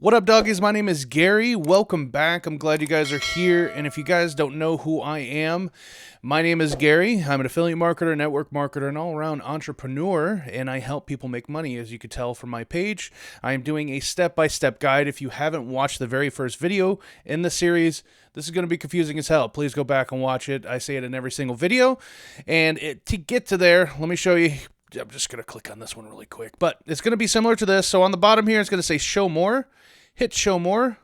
What up, doggies? My name is Gary. Welcome back. I'm glad you guys are here. And if you guys don't know who I am, my name is Gary. I'm an affiliate marketer, network marketer, and all-around entrepreneur, and I help people make money, as you could tell from my page. I am doing a step-by-step guide. If you haven't watched the very first video in the series, this is going to be confusing as hell. Please go back and watch it. I say it in every single video. And to get to there, let me show you. I'm just going to click on this one really quick. But it's going to be similar to this. So on the bottom here, it's going to say show more. Hit show more.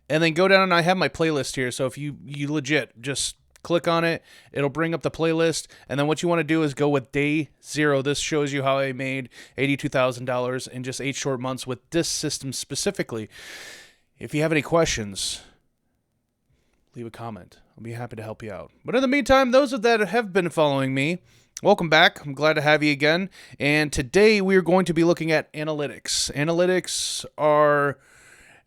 And then go down, and I have my playlist here. So if you legit just click on it, it'll bring up the playlist. And then what you want to do is go with day 0. This shows you how I made $82,000 in just 8 short months with this system specifically. If you have any questions, leave a comment. I'll be happy to help you out. But in the meantime, those that have been following me, welcome back. I'm glad to have you again. And today we are going to be looking at analytics. Analytics are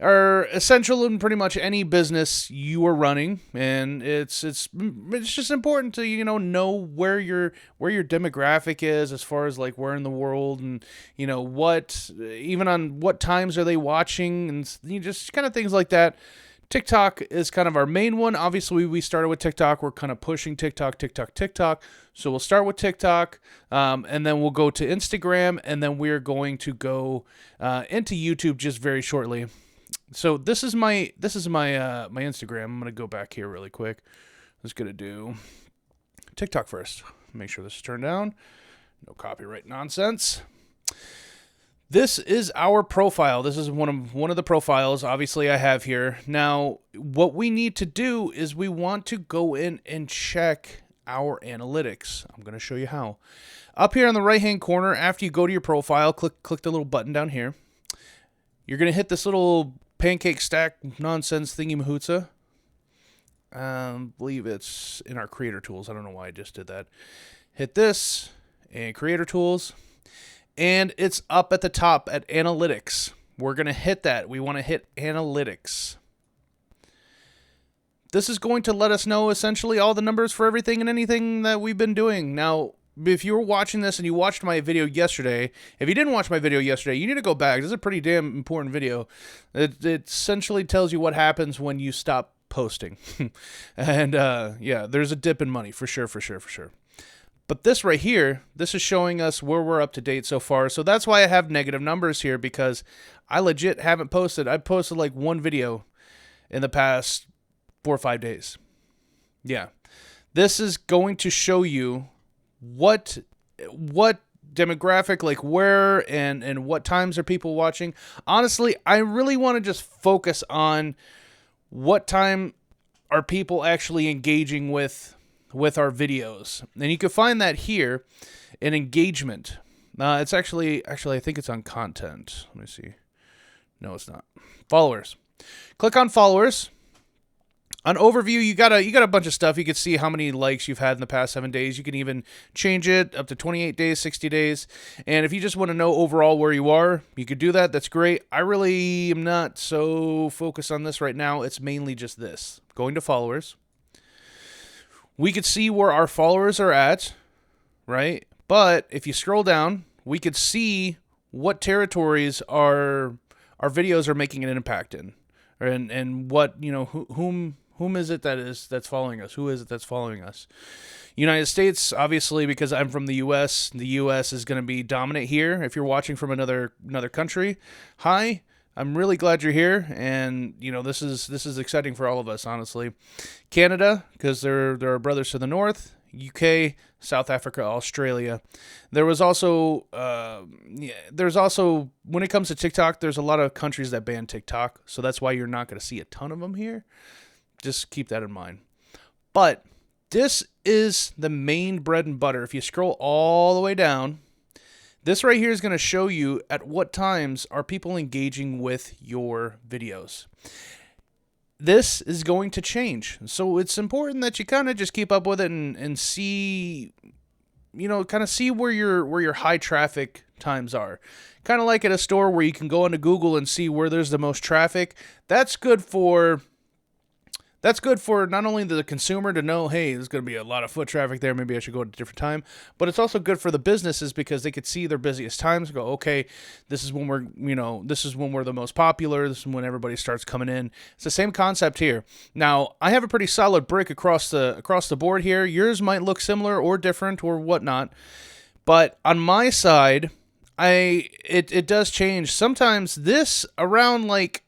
essential in pretty much any business you are running, and it's just important to know where your demographic is as far as like where in the world, and what, even on what times are they watching, and just kind of things like that. TikTok is kind of our main one. Obviously, we started with TikTok. We're kind of pushing TikTok. So we'll start with TikTok, and then we'll go to Instagram, and then we're going to go into YouTube just very shortly. So this is my my Instagram. I'm gonna go back here really quick. I'm just gonna do TikTok first. Make sure this is turned down. No copyright nonsense. This is our profile. This is one of the profiles, obviously, I have here. Now, what we need to do is we want to go in and check our analytics. I'm going to show you how. Up here on the right-hand corner, after you go to your profile, click the little button down here. You're going to hit this little pancake stack nonsense thingy-mahootsa. I believe it's in our creator tools. I don't know why I just did that. Hit this and creator tools. And it's up at the top at analytics. We're going to hit that. We want to hit analytics. This is going to let us know essentially all the numbers for everything and anything that we've been doing. Now, if you were watching this and you watched my video yesterday, if you didn't watch my video yesterday, you need to go back. This is a pretty damn important video. It essentially tells you what happens when you stop posting. And yeah, there's a dip in money for sure. But this right here, this is showing us where we're up to date so far. So that's why I have negative numbers here, because I legit haven't posted. I've posted like one video in the past 4 or 5 days. Yeah. This is going to show you what demographic, like where and what times are people watching. Honestly, I really want to just focus on what time are people actually engaging with our videos. And you can find that here in engagement. It's actually I think it's on content. Let me see. No, it's not. Followers. Click on followers. On overview, you got a bunch of stuff. You can see how many likes you've had in the past 7 days. You can even change it up to 28 days, 60 days. And if you just want to know overall where you are, you could do that. That's great. I really am not so focused on this right now. It's mainly just this. Going to followers. We could see where our followers are at, right? But if you scroll down, we could see what territories our videos are making an impact in, and what whom is it that's following us? Who is it that's following us? United States, obviously, because I'm from the U.S. The U.S. is going to be dominant here. If you're watching from another country, hi. I'm really glad you're here, and this is exciting for all of us, honestly. Canada, because there are brothers to the north. UK, South Africa, Australia. There's also when it comes to TikTok, there's a lot of countries that ban TikTok, so that's why you're not going to see a ton of them here. Just keep that in mind. But this is the main bread and butter. If you scroll all the way down, this right here is going to show you at what times are people engaging with your videos. This is going to change. So it's important that you kind of just keep up with it and see, kind of see where your high traffic times are. Kind of like at a store where you can go into Google and see where there's the most traffic. That's good for That's good for not only the consumer to know, hey, there's going to be a lot of foot traffic there, maybe I should go at a different time, but it's also good for the businesses because they could see their busiest times and go, okay, this is when we're, this is when we're the most popular, this is when everybody starts coming in. It's the same concept here. Now, I have a pretty solid brick across the board here. Yours might look similar or different or whatnot, but on my side, it does change. Sometimes this around like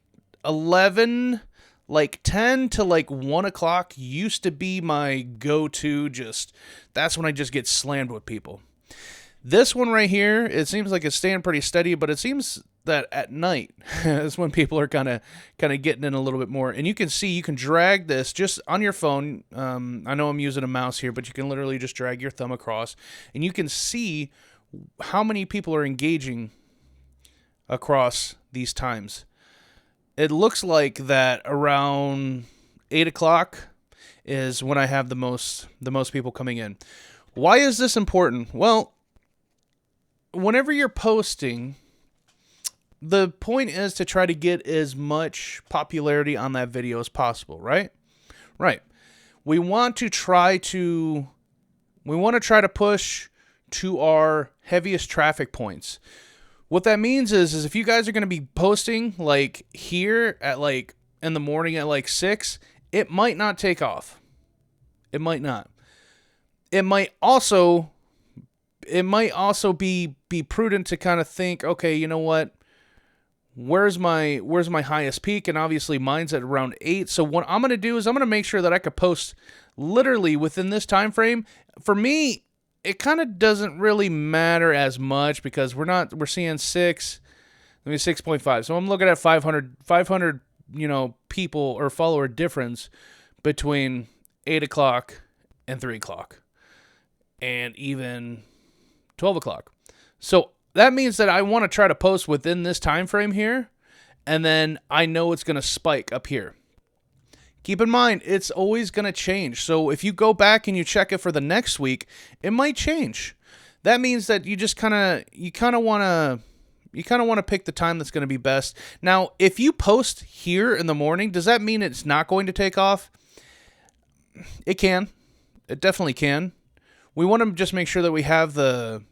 11, like 10 to like 1 o'clock used to be my go-to. That's when I just get slammed with people. This one right here, it seems like it's staying pretty steady, but it seems that at night is when people are kind of getting in a little bit more. And you can see, you can drag this just on your phone. I know I'm using a mouse here, but you can literally just drag your thumb across, and you can see how many people are engaging across these times. It looks like that around 8 o'clock is when I have the most people coming in. Why is this important? Well, whenever you're posting, the point is to try to get as much popularity on that video as possible, right? Right. We want to try to push to our heaviest traffic points. What that means is if you guys are going to be posting like here at like in the morning at like 6, it might not take off. It might not. It might also be prudent to kind of think, okay, you know what? Where's my highest peak? And obviously mine's at around 8. So what I'm going to do is I'm going to make sure that I could post literally within this time frame. For me, it kind of doesn't really matter as much because we're seeing 6.5. So I'm looking at 500, people or follower difference between 8 o'clock and 3 o'clock and even 12 o'clock. So that means that I want to try to post within this time frame here, and then I know it's going to spike up here. Keep in mind, it's always going to change. So if you go back and you check it for the next week, it might change. That means that you just kind of want to pick the time that's going to be best. Now, if you post here in the morning, does that mean it's not going to take off? It can. It definitely can. We want to just make sure that we have the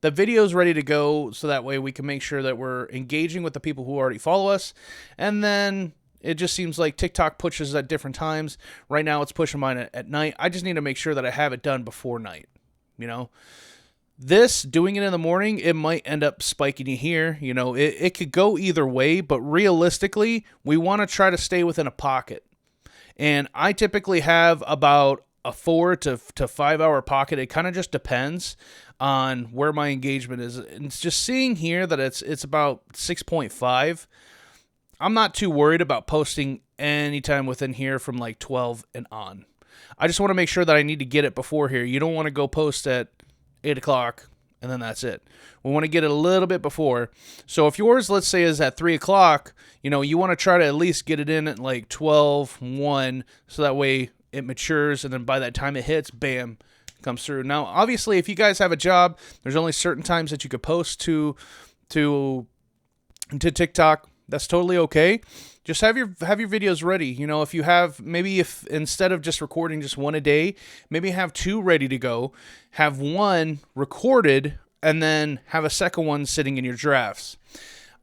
videos ready to go, so that way we can make sure that we're engaging with the people who already follow us. And then it just seems like TikTok pushes at different times. Right now it's pushing mine at night. I just need to make sure that I have it done before night. This, doing it in the morning, it might end up spiking you here. It could go either way, but realistically, we want to try to stay within a pocket. And I typically have about a 4 to 5 hour pocket. It kind of just depends on where my engagement is. And it's just seeing here that it's about 6.5. I'm not too worried about posting anytime within here from like 12 and on. I just want to make sure that I need to get it before here. You don't want to go post at 8 o'clock and then that's it. We want to get it a little bit before. So if yours, let's say, is at 3 o'clock, you want to try to at least get it in at like 12, 1, so that way it matures, and then by that time it hits, bam, comes through. Now, obviously, if you guys have a job, there's only certain times that you could post to TikTok. That's totally okay. Just have your videos ready. If you have, maybe if instead of just recording just one a day, maybe have 2 ready to go. Have 1 recorded and then have a second one sitting in your drafts.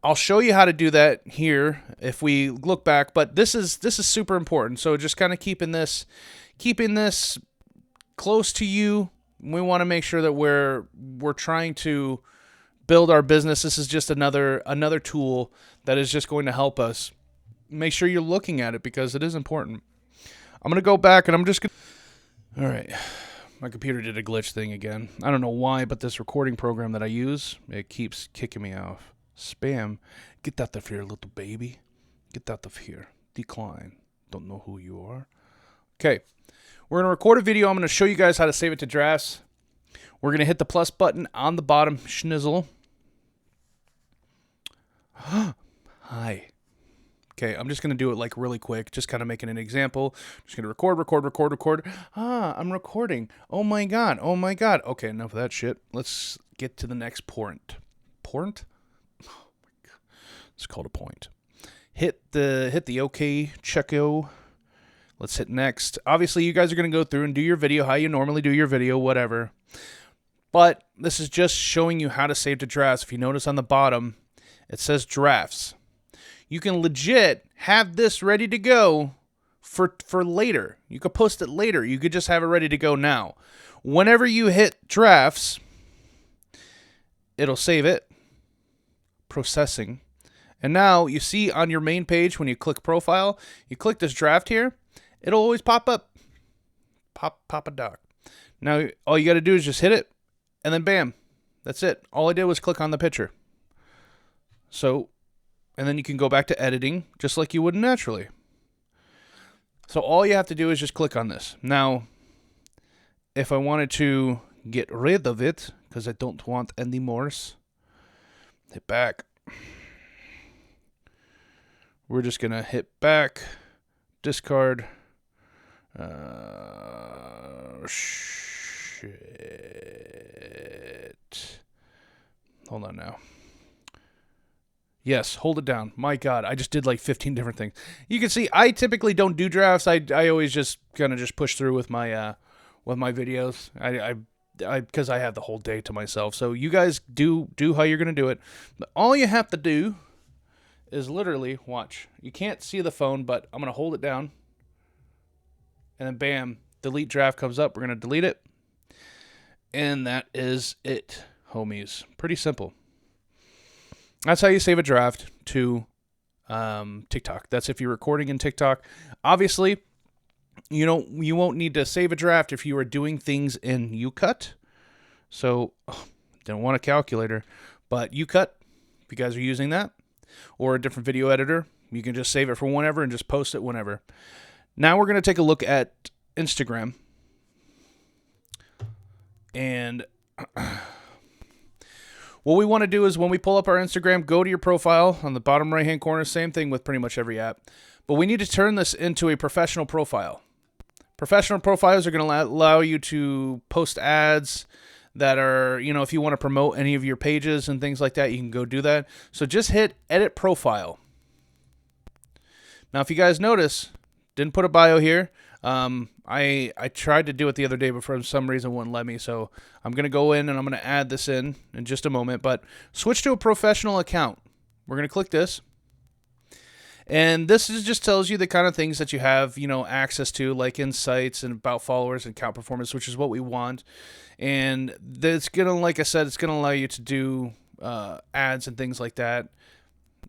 I'll show you how to do that here if we look back, but this is super important. So just kind of keeping this close to you. We want to make sure that we're trying to build our business. This is just another tool that is just going to help us. Make sure you're looking at it because it is important. I'm going to go back and I'm just going to... All right. My computer did a glitch thing again. I don't know why, but this recording program that I use, it keeps kicking me off. Spam. Get out of here, little baby. Get out of here. Decline. Don't know who you are. Okay. We're going to record a video. I'm going to show you guys how to save it to drafts. We're going to hit the plus button on the bottom. Schnizzle. Hi. Okay, I'm just going to do it like really quick, just kind of making an example. Just going to record. I'm recording. Oh my God. Okay, enough of that shit. Let's get to the next point. Point? Oh my God. It's called a point. hit the OK checko. Let's hit next. Obviously, you guys are going to go through and do your video how you normally do your video, whatever. But this is just showing you how to save to drafts. If you notice on the bottom, it says drafts. You can legit have this ready to go for later. You could post it later. You could just have it ready to go now. Whenever you hit drafts, it'll save it. Processing. And now you see on your main page when you click profile, you click this draft here, it'll always pop up. Pop a doc. Now all you got to do is just hit it and then bam. That's it. All I did was click on the picture. So, and then you can go back to editing just like you would naturally. So all you have to do is just click on this. Now, if I wanted to get rid of it, because I don't want any more, hit back. We're just going to hit back, discard. Shit. Hold on now. Yes, hold it down. My God, I just did like 15 different things. You can see I typically don't do drafts. I always just kind of just push through with my videos. Because I have the whole day to myself. So you guys do how you're gonna do it. But all you have to do is literally watch. You can't see the phone, but I'm gonna hold it down, and then bam, delete draft comes up. We're gonna delete it, and that is it, homies. Pretty simple. That's how you save a draft to TikTok. That's if you're recording in TikTok. Obviously, you won't need to save a draft if you are doing things in UCut. So, don't want a calculator, but UCut, if you guys are using that, or a different video editor, you can just save it for whenever and just post it whenever. Now we're going to take a look at Instagram. And what we want to do is when we pull up our Instagram, go to your profile on the bottom right-hand corner. Same thing with pretty much every app. But we need to turn this into a professional profile. Professional profiles are going to allow you to post ads that are, if you want to promote any of your pages and things like that, you can go do that. So just hit edit profile. Now, if you guys notice, didn't put a bio here. I tried to do it the other day, but for some reason it wouldn't let me. So I'm going to go in and I'm going to add this in just a moment. But switch to a professional account. We're going to click this. And this just tells you the kind of things that you have, access to, like insights and about followers and account performance, which is what we want. And it's going to, like I said, it's going to allow you to do ads and things like that.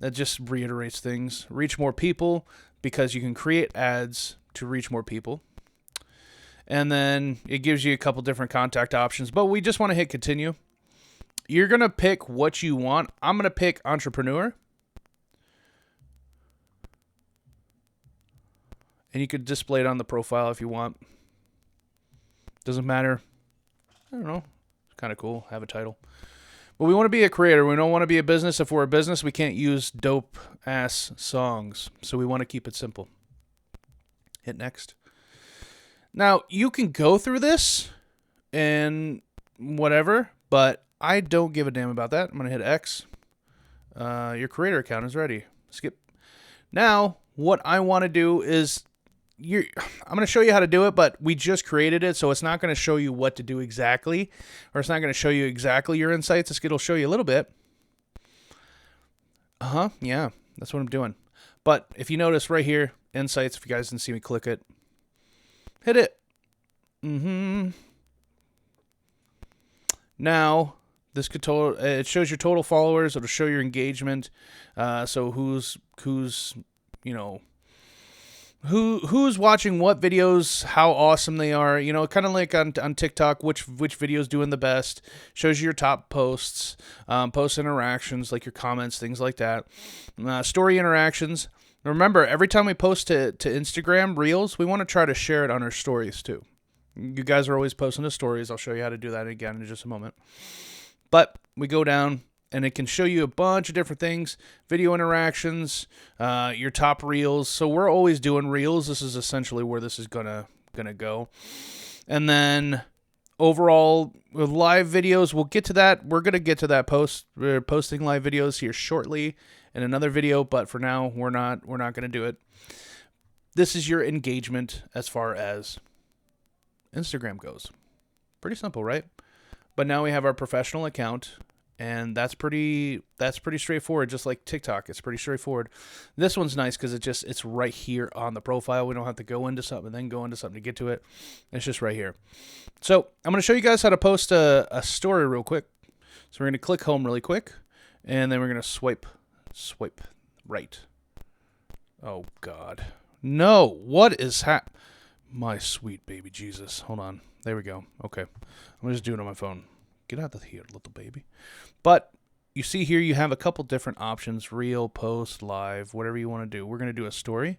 That just reiterates things. Reach more people, because you can create ads to reach more people. And then it gives you a couple different contact options, but we just want to hit continue. You're going to pick what you want. I'm going to pick entrepreneur. And you could display it on the profile if you want. Doesn't matter. I don't know. It's kind of cool. Have a title. But we want to be a creator. We don't want to be a business. If we're a business, we can't use dope-ass songs. So we want to keep it simple. Hit next. Now, you can go through this and whatever, but I don't give a damn about that. I'm going to hit X. Your creator account is ready. Skip. Now, what I want to do is I'm going to show you how to do it, but we just created it, so it's not going to show you what to do exactly, or it's not going to show you exactly your insights. It'll show you a little bit. Yeah, that's what I'm doing. But if you notice right here, insights, if you guys didn't see me click it, hit it. Now, this could it shows your total followers. It'll show your engagement. So who's who's watching what videos, how awesome they are, kind of like on TikTok, which video's doing the best. Shows you your top posts, post interactions, like your comments, things like that. Story interactions. Remember, every time we post to Instagram Reels, we want to try to share it on our stories too. You guys are always posting the stories. I'll show you how to do that again in just a moment. But we go down, and it can show you a bunch of different things, video interactions, your top reels. So we're always doing reels. This is essentially where this is gonna go. And then overall with live videos, we'll get to that. We're going to get to that We're posting live videos here shortly in another video, but for now, we're not going to do it. This is your engagement as far as Instagram goes. Pretty simple, right? But now we have our professional account, and that's pretty straightforward. Just like TikTok, it's pretty straightforward. This one's nice because it's right here on the profile. We don't have to go into something and then go into something to get to it. It's just right here. So I'm going to show you guys how to post a story real quick. So we're going to click home really quick, and then we're going to swipe right. Oh God, no! What is my sweet baby Jesus? Hold on. There we go. Okay, I'm just doing it on my phone. Get out of here, little baby. But you see here, you have a couple different options: reel, post, live, whatever you want to do. We're going to do a story,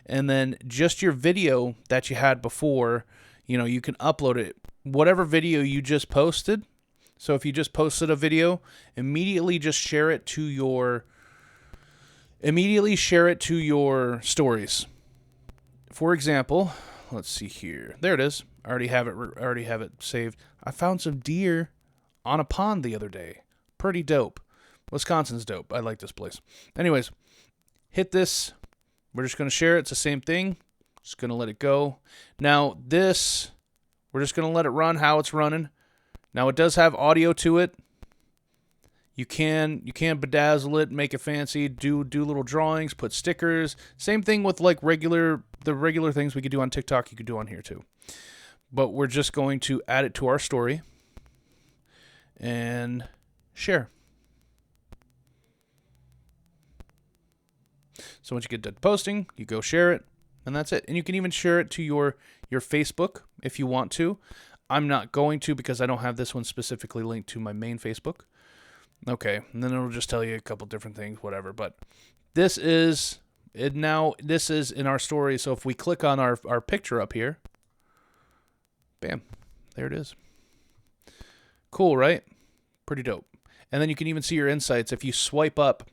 and then just your video that you had before. You can upload it, whatever video you just posted. So if you just posted a video, immediately share it to your stories. For example, let's see here. There it is. I already have it saved. I found some deer on a pond the other day. Pretty dope. Wisconsin's dope. I like this place. Anyways, hit this. We're just going to share it. It's the same thing. Just going to let it go. Now this, we're just going to let it run how it's running. Now it does have audio to it. You can bedazzle it, make it fancy, do little drawings, put stickers. Same thing with like the regular things we could do on TikTok, you could do on here too. But we're just going to add it to our story and share. So once you get done posting, you go share it, and that's it. And you can even share it to your Facebook if you want to. I'm not going to because I don't have this one specifically linked to my main Facebook. Okay, and then it'll just tell you a couple different things, whatever. But this is it now. This is in our story. So if we click on our picture up here, bam, there it is. Cool, right? Pretty dope. And then you can even see your insights if you swipe up.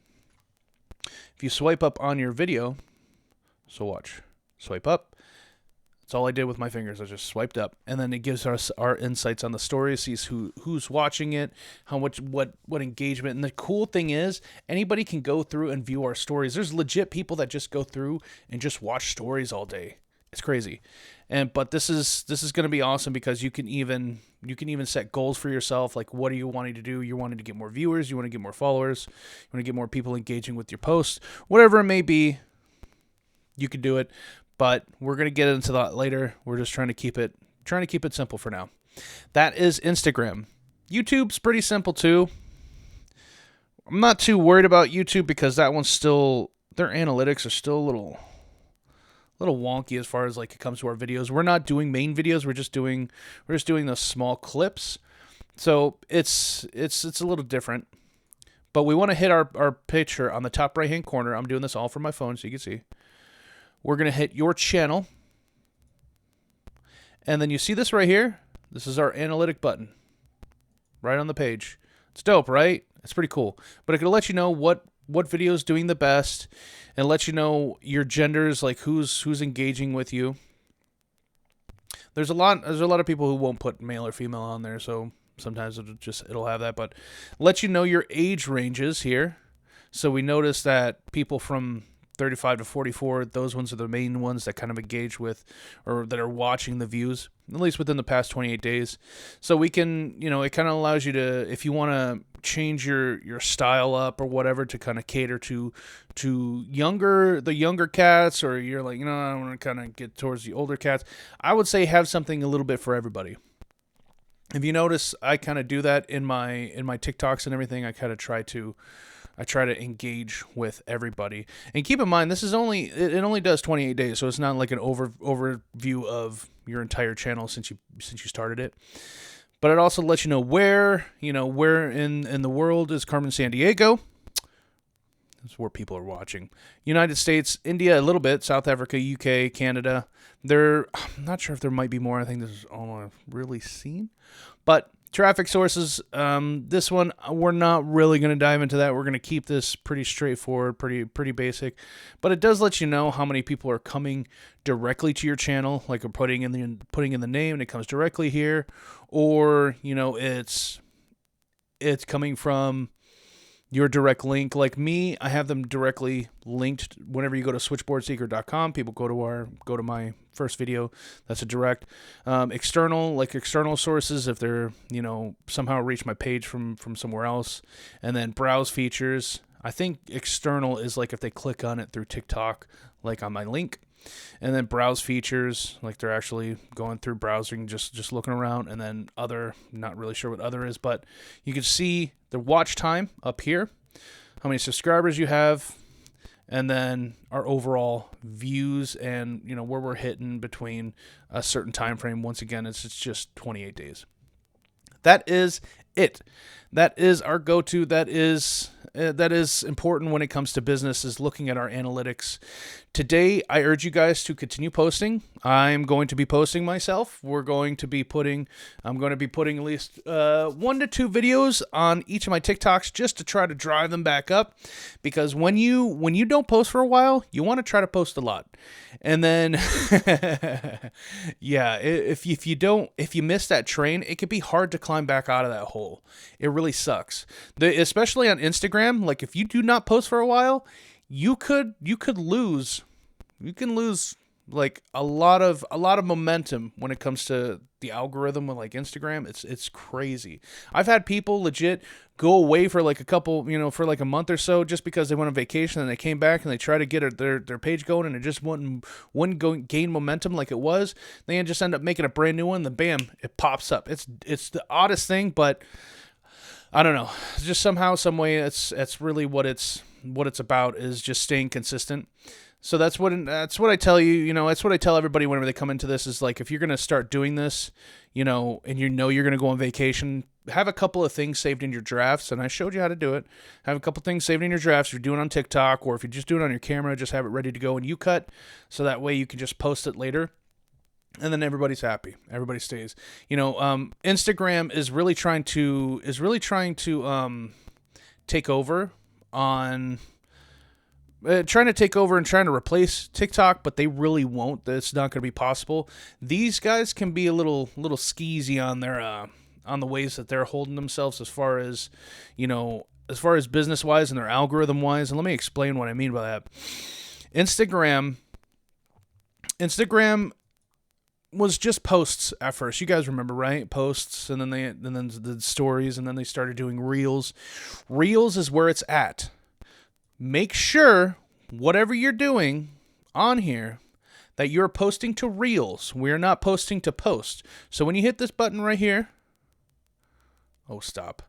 If you swipe up on your video, so watch, swipe up. That's all I did with my fingers. I just swiped up, and then it gives us our insights on the story. It sees who's watching it, how much, what engagement. And the cool thing is, anybody can go through and view our stories. There's legit people that just go through and just watch stories all day. It's crazy. But this is going to be awesome because you can even set goals for yourself. Like, what are you wanting to do? You're wanting to get more viewers. You want to get more followers. You want to get more people engaging with your posts. Whatever it may be, you can do it. But we're going to get into that later. We're just trying to keep it simple for now. That is Instagram. YouTube's pretty simple too. I'm not too worried about YouTube because that one's still, their analytics are still a little wonky as far as like it comes to our videos. We're not doing main videos. We're just doing those small clips. So it's a little different. But we want to hit our picture on the top right hand corner. I'm doing this all from my phone so you can see. We're going to hit your channel. And then you see this right here. This is our analytic button. Right on the page. It's dope, right? It's pretty cool. But it can let you know what video is doing the best and let you know your genders, like who's engaging with you. There's a lot of people who won't put male or female on there, so sometimes it'll have that, but let you know your age ranges here. So we notice that people from 35 to 44, those ones are the main ones that kind of engage with or that are watching the views, at least within the past 28 days. So we can, it kind of allows you to, if you want to change your style up or whatever to kind of cater to the younger cats, or you're like, I want to kind of get towards the older cats. I would say have something a little bit for everybody. If you notice, I kind of do that in my TikToks and everything. I try to engage with everybody. And keep in mind, this is it only does 28 days, so it's not like an overview of your entire channel since you started it. But it also lets you know where in the world is Carmen Sandiego. That's where people are watching. United States, India a little bit, South Africa, UK, Canada. I'm not sure if there might be more. I think this is all I've really seen. But Traffic sources, this one, we're not really going to dive into that. We're going to keep this pretty straightforward, pretty basic. But it does let you know how many people are coming directly to your channel, like I'm putting in the name and it comes directly here, or, you know, it's coming from your direct link. Like me, I have them directly linked. Whenever you go to switchboardseeker.com, people go to my first video. That's a direct. External sources, if they're, you know, somehow reach my page from somewhere else. And then browse features. I think external is like if they click on it through TikTok, like on my link. And then browse features, like they're actually going through browsing, just looking around. And then other, not really sure what other is, but you can see the watch time up here, how many subscribers you have, and then our overall views and, you know, where we're hitting between a certain time frame. Once again, it's just 28 days. That is it. That is our go-to. That is important when it comes to business, is looking at our analytics. Today, I urge you guys to continue posting. I'm going to be posting myself. I'm going to be putting at least 1 to 2 videos on each of my TikToks just to try to drive them back up. Because when you don't post for a while, you want to try to post a lot. And then, yeah, if you miss that train, it can be hard to climb back out of that hole. It really sucks. Especially on Instagram, like if you do not post for a while, you can lose like a lot of momentum when it comes to the algorithm with like Instagram. It's crazy. I've had people legit go away for like a couple, you know, for like a month or so just because they went on vacation and they came back and they tried to get their page going and it just wouldn't gain momentum like it was. They just end up making a brand new one, then bam, it pops up. It's the oddest thing, but I don't know. Just somehow, some way, it's really what it's about, is just staying consistent. So that's what I tell you. You know, that's what I tell everybody whenever they come into this, is like, if you're gonna start doing this, you know, and you know you're gonna go on vacation, have a couple of things saved in your drafts. And I showed you how to do it. Have a couple things saved in your drafts. If you're doing it on TikTok, or if you just do it on your camera, just have it ready to go in UCut, so that way you can just post it later. And then everybody's happy. Everybody stays. You know, Instagram is really trying to take over on trying to take over and trying to replace TikTok, but they really won't. It's not going to be possible. These guys can be a little skeezy on their on the ways that they're holding themselves, as far as, you know, as far as business wise and their algorithm wise. And let me explain what I mean by that. Instagram was just posts at first. You guys remember, right? Posts, and then the stories, and then they started doing reels. Reels is where it's at. Make sure whatever you're doing on here that you're posting to reels. We're not posting to post. So when you hit this button right here, oh, stop.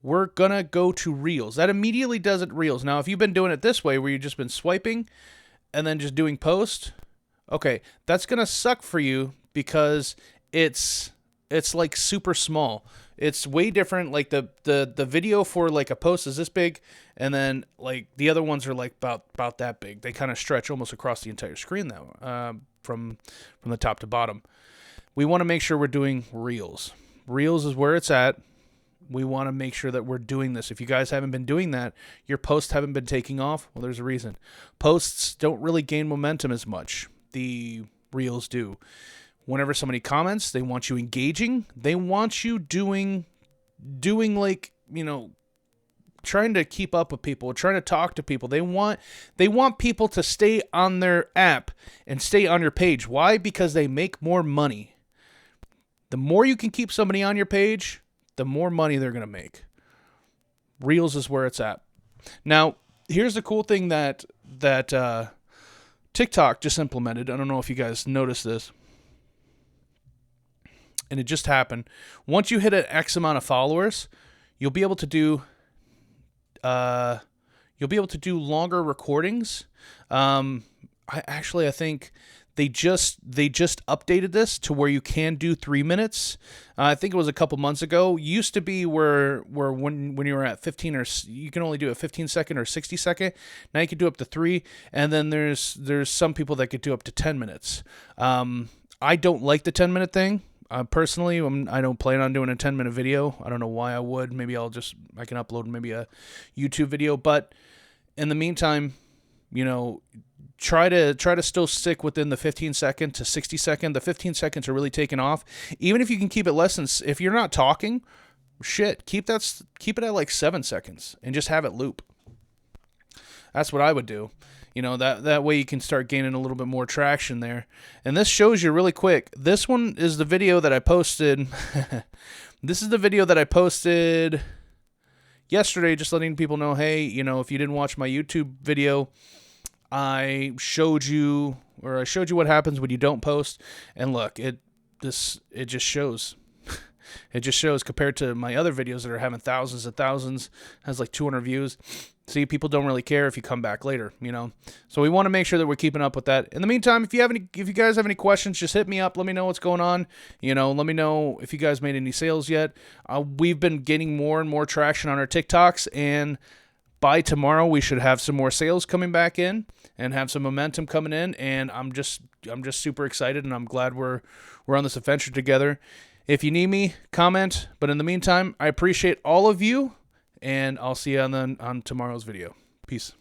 We're gonna go to reels. That immediately does it reels. Now, if you've been doing it this way, where you've just been swiping and then just doing post, okay, that's going to suck for you, because it's like super small. It's way different. Like the video for like a post is this big, and then like the other ones are like about that big. They kind of stretch almost across the entire screen though, from the top to bottom. We want to make sure we're doing reels. Reels is where it's at. We want to make sure that we're doing this. If you guys haven't been doing that, your posts haven't been taking off, well, there's a reason. Posts don't really gain momentum as much. The reels do. Whenever somebody comments, they want you engaging. They want you doing like, you know, trying to keep up with people, trying to talk to people. They want people to stay on their app and stay on your page. Why? Because they make more money. The more you can keep somebody on your page, the more money they're going to make. Reels is where it's at. Now, here's the cool thing that TikTok just implemented. I don't know if you guys noticed this, and it just happened. Once you hit an X amount of followers, you'll be able to do longer recordings. I think they just updated this to where you can do 3 minutes. I think it was a couple months ago. Used to be where when you were at 15, or you can only do a 15-second or 60-second. Now you can do up to 3, and then there's some people that could do up to 10 minutes. I don't like the 10-minute thing. Personally, I don't plan on doing a 10-minute video. I don't know why I would. Maybe I can upload maybe a YouTube video. But in the meantime, try to still stick within the 15-second to 60-second. The 15 seconds are really taking off. Even if you can keep it less than, if you're not talking, keep it at like 7 seconds and just have it loop. That's what I would do. That way you can start gaining a little bit more traction there. And this shows you really quick. This one is the video that I posted. This is the video that I posted yesterday, just letting people know, hey, if you didn't watch my YouTube video, I showed you what happens when you don't post. And look, it just shows. It just shows compared to my other videos that are having thousands and thousands, has like 200 views. See, people don't really care if you come back later, So we want to make sure that we're keeping up with that. In the meantime, if you guys have any questions, just hit me up. Let me know what's going on. Let me know if you guys made any sales yet. We've been getting more and more traction on our TikToks, and by tomorrow we should have some more sales coming back in and have some momentum coming in. And I'm just super excited, and I'm glad we're on this adventure together. If you need me, comment. But in the meantime, I appreciate all of you. And I'll see you on tomorrow's video. Peace.